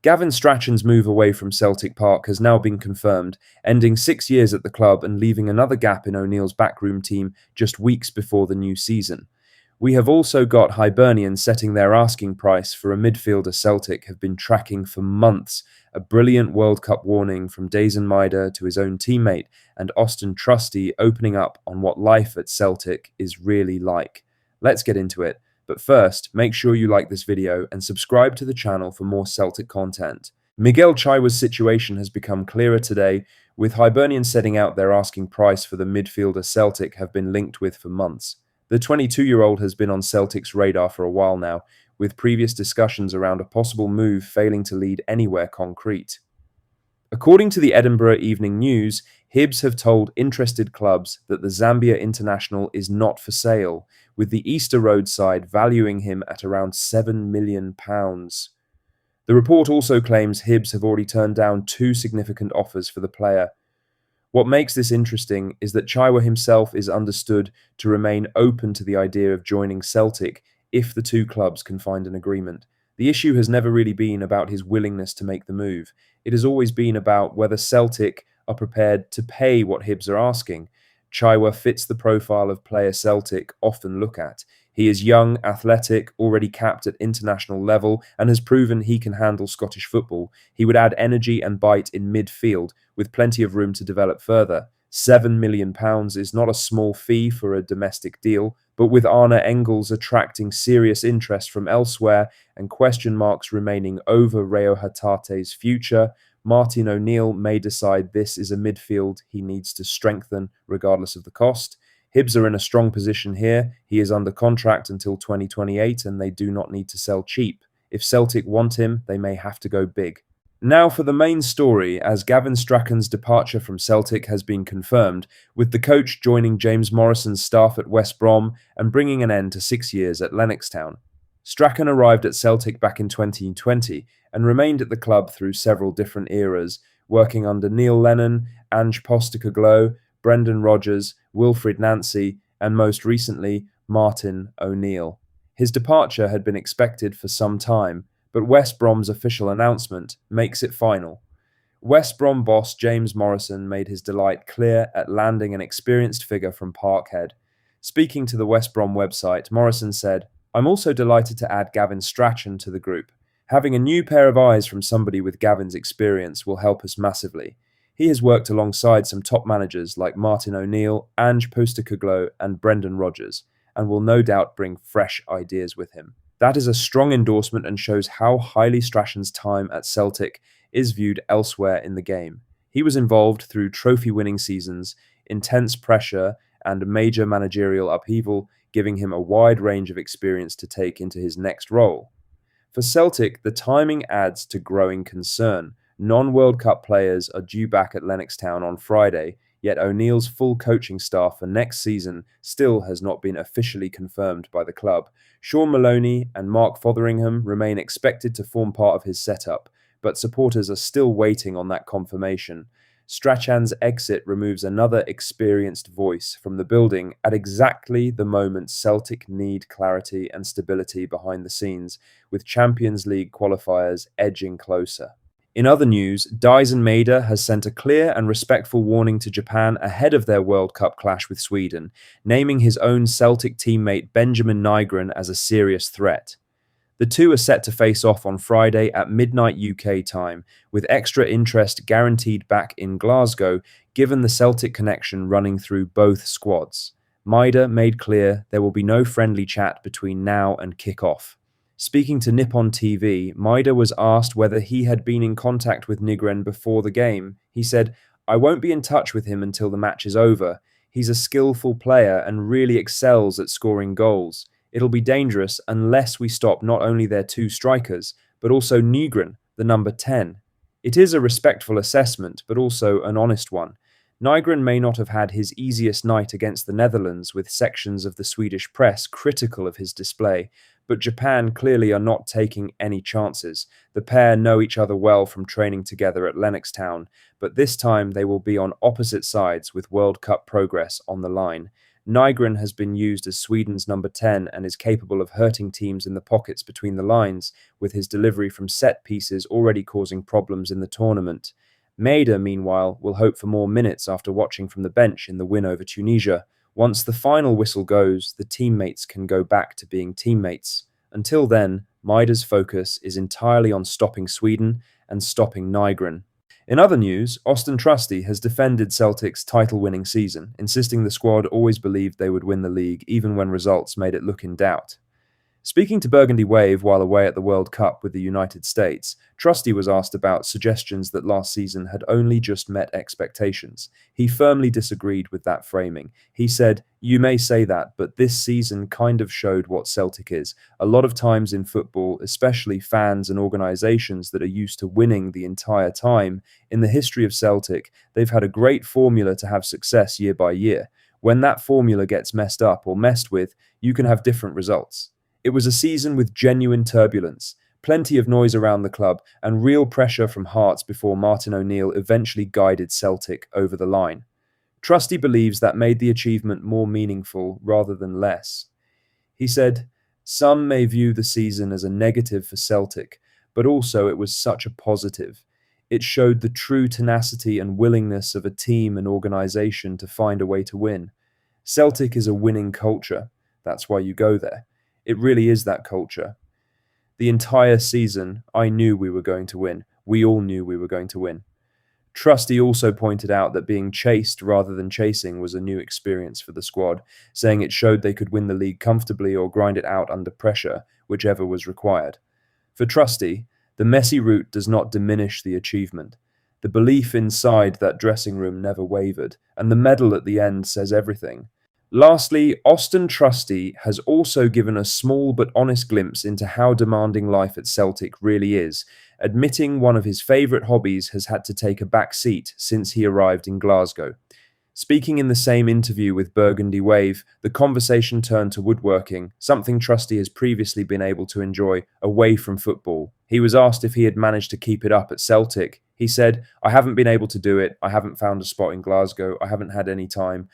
Gavin Strachan's move away from Celtic Park has now been confirmed, ending 6 years at the club and leaving another gap in O'Neill's backroom team just weeks before the new season. We have also got Hibernian setting their asking price for a midfielder Celtic have been tracking for months, a brilliant World Cup warning from Dazen Maida to his own teammate, and Austin Trusty opening up on what life at Celtic is really like. Let's get into it. But first, make sure you like this video and subscribe to the channel for more Celtic content. Miguel Chaiwa's situation has become clearer today, with Hibernian setting out their asking price for the midfielder Celtic have been linked with for months. The 22-year-old has been on Celtic's radar for a while now, with previous discussions around a possible move failing to lead anywhere concrete. According to the Edinburgh Evening News, Hibs have told interested clubs that the Zambia international is not for sale, with the Easter Road side valuing him at around £7 million. The report also claims Hibs have already turned down 2 significant offers for the player. What makes this interesting is that Chaiwa himself is understood to remain open to the idea of joining Celtic if the 2 clubs can find an agreement. The issue has never really been about his willingness to make the move. It has always been about whether Celtic are prepared to pay what Hibs are asking. Chaiwa fits the profile of player Celtic often look at. He is young, athletic, already capped at international level, and has proven he can handle Scottish football. He would add energy and bite in midfield, with plenty of room to develop further. £7 million is not a small fee for a domestic deal, but with Arne Engels attracting serious interest from elsewhere and question marks remaining over Reo Hatate's future, Martin O'Neill may decide this is a midfield he needs to strengthen regardless of the cost. Hibs are in a strong position here. He is under contract until 2028 and they do not need to sell cheap. If Celtic want him, they may have to go big. Now for the main story, as Gavin Strachan's departure from Celtic has been confirmed, with the coach joining James Morrison's staff at West Brom and bringing an end to 6 years at Lennox Town. Strachan arrived at Celtic back in 2020 and remained at the club through several different eras, working under Neil Lennon, Ange Postecoglou, Brendan Rodgers, Wilfried Nancy, and most recently, Martin O'Neill. His departure had been expected for some time, but West Brom's official announcement makes it final. West Brom boss James Morrison made his delight clear at landing an experienced figure from Parkhead. Speaking to the West Brom website, Morrison said, "I'm also delighted to add Gavin Strachan to the group. Having a new pair of eyes from somebody with Gavin's experience will help us massively. He has worked alongside some top managers like Martin O'Neill, Ange Postecoglou and Brendan Rodgers, and will no doubt bring fresh ideas with him." That is a strong endorsement and shows how highly Strachan's time at Celtic is viewed elsewhere in the game. He was involved through trophy-winning seasons, intense pressure, and major managerial upheaval, giving him a wide range of experience to take into his next role. For Celtic, the timing adds to growing concern. Non-World Cup players are due back at Lennox Town on Friday, yet O'Neill's full coaching staff for next season still has not been officially confirmed by the club. Sean Maloney and Mark Fotheringham remain expected to form part of his setup, but supporters are still waiting on that confirmation. Strachan's exit removes another experienced voice from the building at exactly the moment Celtic need clarity and stability behind the scenes, with Champions League qualifiers edging closer. In other news, Dazen Maida has sent a clear and respectful warning to Japan ahead of their World Cup clash with Sweden, naming his own Celtic teammate Benjamin Nygren as a serious threat. The two are set to face off on Friday at midnight UK time, with extra interest guaranteed back in Glasgow, given the Celtic connection running through both squads. Maida made clear there will be no friendly chat between now and kick-off. Speaking to Nippon TV, Maida was asked whether he had been in contact with Nygren before the game. He said, "I won't be in touch with him until the match is over. He's a skillful player and really excels at scoring goals. It'll be dangerous unless we stop not only their 2 strikers, but also Nygren, the number 10. It is a respectful assessment, but also an honest one. Nygren may not have had his easiest night against the Netherlands, with sections of the Swedish press critical of his display, but Japan clearly are not taking any chances. The pair know each other well from training together at Lennox Town, but this time they will be on opposite sides with World Cup progress on the line. Nygren has been used as Sweden's number 10 and is capable of hurting teams in the pockets between the lines, with his delivery from set pieces already causing problems in the tournament. Maida, meanwhile, will hope for more minutes after watching from the bench in the win over Tunisia. Once the final whistle goes, the teammates can go back to being teammates. Until then, Maida's focus is entirely on stopping Sweden and stopping Nygren. In other news, Austin Trusty has defended Celtic's title-winning season, insisting the squad always believed they would win the league even when results made it look in doubt. Speaking to Burgundy Wave while away at the World Cup with the United States, Trusty was asked about suggestions that last season had only just met expectations. He firmly disagreed with that framing. He said, "You may say that, but this season kind of showed what Celtic is. A lot of times in football, especially fans and organisations that are used to winning the entire time, in the history of Celtic, they've had a great formula to have success year by year. When that formula gets messed up or messed with, you can have different results." It was a season with genuine turbulence, plenty of noise around the club, and real pressure from Hearts before Martin O'Neill eventually guided Celtic over the line. Trusty believes that made the achievement more meaningful rather than less. He said, "Some may view the season as a negative for Celtic, but also it was such a positive. It showed the true tenacity and willingness of a team and organisation to find a way to win. Celtic is a winning culture. That's why you go there. It really is that culture. The entire season, I knew we were going to win. We all knew we were going to win." Trusty also pointed out that being chased rather than chasing was a new experience for the squad, saying it showed they could win the league comfortably or grind it out under pressure, whichever was required. For Trusty, the messy route does not diminish the achievement. The belief inside that dressing room never wavered, and the medal at the end says everything. Lastly, Austin Trusty has also given a small but honest glimpse into how demanding life at Celtic really is, admitting one of his favourite hobbies has had to take a back seat since he arrived in Glasgow. Speaking in the same interview with Burgundy Wave, the conversation turned to woodworking, something Trusty has previously been able to enjoy away from football. He was asked if he had managed to keep it up at Celtic. He said, "I haven't been able to do it. I haven't found a spot in Glasgow. I haven't had any time.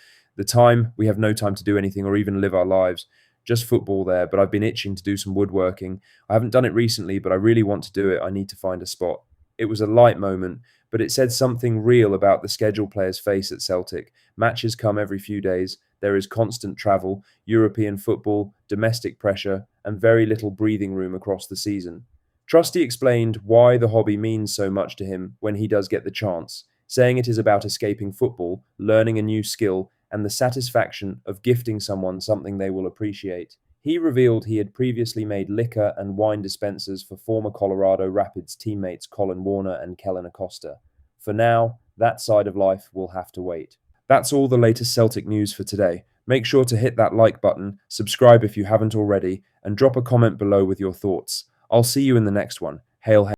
We have no time to do anything or even live our lives. Just football there, but I've been itching to do some woodworking. I haven't done it recently, but I really want to do it. I need to find a spot." It was a light moment, but it said something real about the schedule players face at Celtic. Matches come every few days. There is constant travel, European football, domestic pressure, and very little breathing room across the season. Trusty explained why the hobby means so much to him when he does get the chance, saying it is about escaping football, learning a new skill, and the satisfaction of gifting someone something they will appreciate. He revealed he had previously made liquor and wine dispensers for former Colorado Rapids teammates Colin Warner and Kellen Acosta. For now, that side of life will have to wait. That's all the latest Celtic news for today. Make sure to hit that like button, subscribe if you haven't already, and drop a comment below with your thoughts. I'll see you in the next one. Hail, hail.